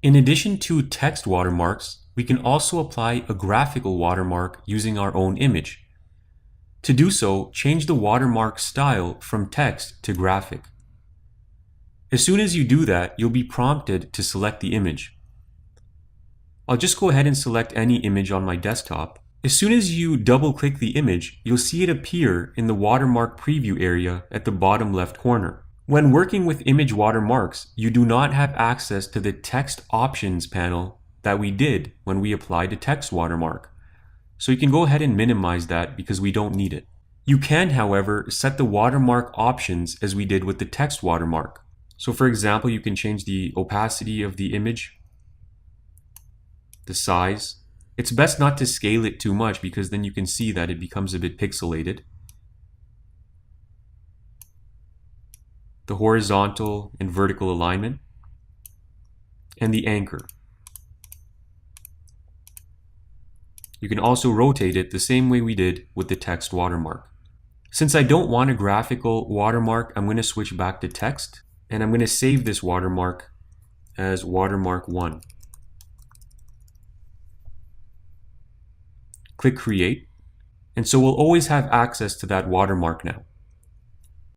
In addition to text watermarks, we can also apply a graphical watermark using our own image. To do so, change the watermark style from text to graphic. As soon as you do that, you'll be prompted to select the image. I'll just go ahead and select any image on my desktop. As soon as you double-click the image, you'll see it appear in the Watermark Preview area at the bottom left corner. When working with image watermarks, you do not have access to the Text Options panel that we did when we applied a text watermark. So you can go ahead and minimize that because we don't need it. You can, however, set the Watermark Options as we did with the text watermark. So for example, you can change the opacity of the image, the size. It's best not to scale it too much because then you can see that it becomes a bit pixelated. The horizontal and vertical alignment, and the anchor. You can also rotate it the same way we did with the text watermark. Since I don't want a graphical watermark, I'm going to switch back to text, and I'm going to save this watermark as Watermark 1. Click Create, and so we'll always have access to that watermark now.